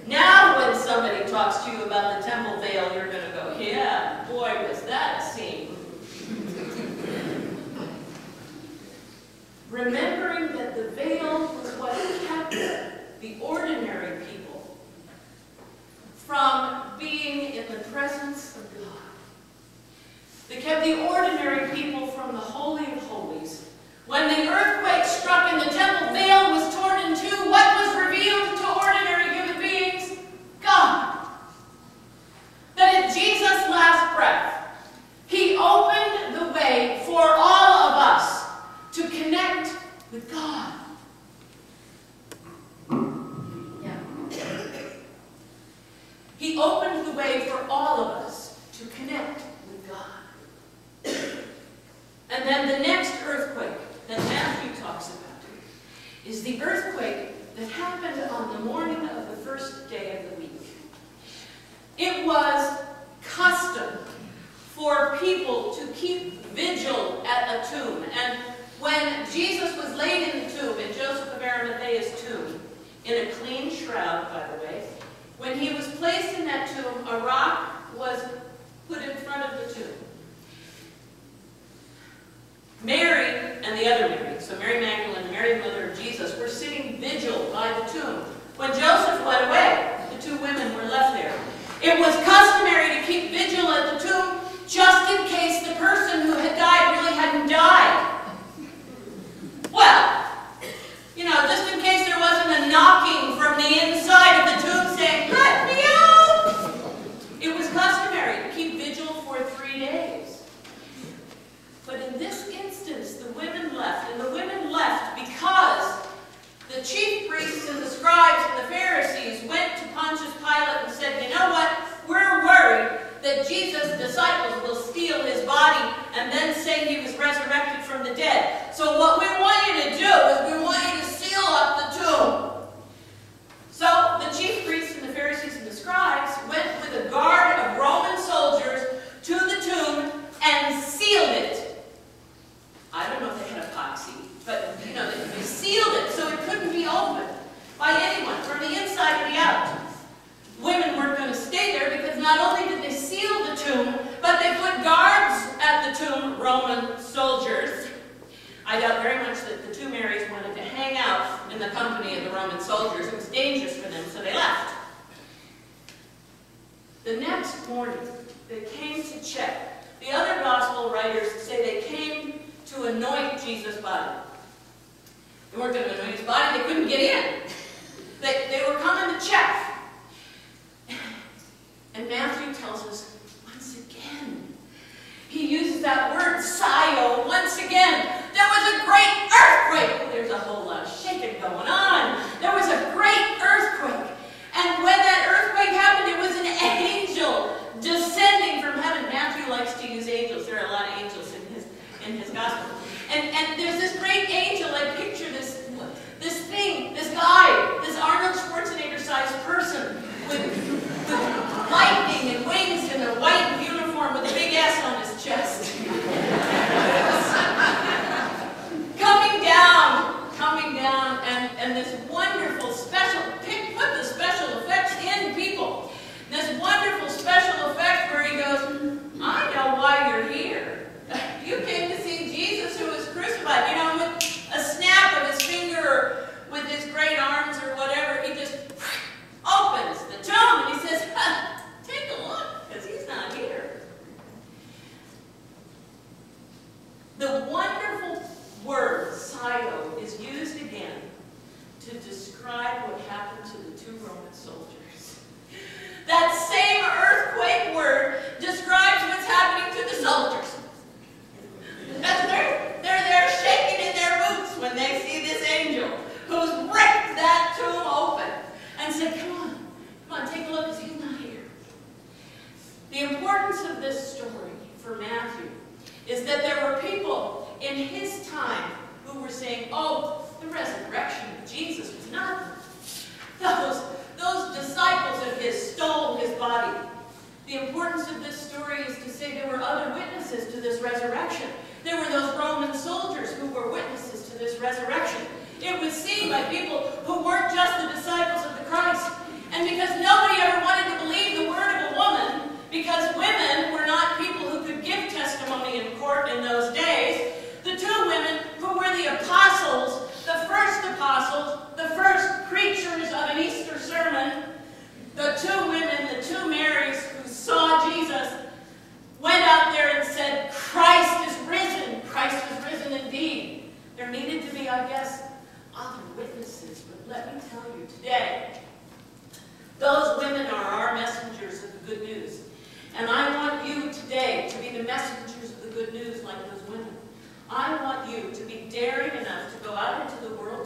Now when somebody talks to you about the temple veil, you're going to go, yeah, boy, was that a scene. Remembering that the veil was what kept the ordinary people from being in the presence of God. They kept the ordinary people from the Holy of Holies. When the earthquake struck and the temple veil was torn in two, what was revealed to ordinary human beings? God. That at Jesus' last breath, he opened the way for all of us to connect with God. Yeah. He opened the way for all of us to connect with God. And then the next earthquake that Matthew talks about is the earthquake that happened on the morning of the first day of the week. It was custom for people to keep vigil at a tomb. And when Jesus was laid in the tomb, in Joseph of Arimathea's tomb, in a clean shroud, by the way, when he was placed in that tomb, a rock was put in front of the tomb. Mary and the other Mary, so Mary Magdalene, Mary the mother of Jesus, were sitting vigil by the tomb. When Joseph went away, the two women were left there. It was customary to keep vigil at the tomb just in case the person who had died really hadn't died. Well, you know, just in case there wasn't a knocking from the inside of the tomb saying, "Let me out!" It was customary to keep vigil for 3 days. But in this instance, the women left. And the women left because the chief priests and the scribes and the Pharisees went to Pontius Pilate and said, "You know what? We're worried that Jesus' disciples will steal his body and then say he was resurrected from the dead. So what we want you to do is we want you to seal up the tomb." So the chief priests and the Pharisees and the scribes went with a guard of Roman soldiers to the tomb and sealed it. I don't know if they had epoxy, but you know, they sealed it so it couldn't be opened by anyone from the inside or the out. Women weren't going to stay there because not only did they seal the tomb, but they put guards at the tomb, Roman soldiers. I doubt very much that the two Marys wanted to hang out in the company of the Roman soldiers. It was dangerous for them, so they left. The next morning, they came to check. The other gospel writers say they came to anoint Jesus' body. They weren't going to anoint his body. They couldn't get in. They were coming to check. And Matthew tells us, once again, he uses that word, "sio," once again. There was a great earthquake. There's a whole lot of shaking going on. There was a great earthquake. And when that earthquake happened, it was an angel descending from heaven. Matthew likes to use angels. There are a lot of angels in his gospel. And there's this great angel. I picture this thing, this guy, this Arnold Schwarzenegger-sized person with lightning and wings in a white uniform with a big S on his chest. coming down, and this wonderful special, put the special effects in, people. This wonderful special effect where he goes, "I know why you're here. You came to see Jesus who was crucified." You know, with a snap of his finger or with his great arms or whatever, he just opens the tomb and he says, "Take a look, because he's not here." The wonderful word, "sio," is used again to describe what happened to the two Roman soldiers. That same earthquake word describes what's happening to the soldiers. They're there shaking in their boots when they see this angel who's ripped that tomb open and said, come on, take a look, because he's not here. The importance of this story for Matthew is that there were people in his time who were saying, "Oh, the resurrection of Jesus was nothing. Those disciples of his stole his body." The importance of this story is to say there were other witnesses to this resurrection. There were those Roman soldiers who were witnesses to this resurrection. It was seen by people who weren't just the disciples of the Christ. And because witnesses, but let me tell you today, those women are our messengers of the good news. And I want you today to be the messengers of the good news like those women. I want you to be daring enough to go out into the world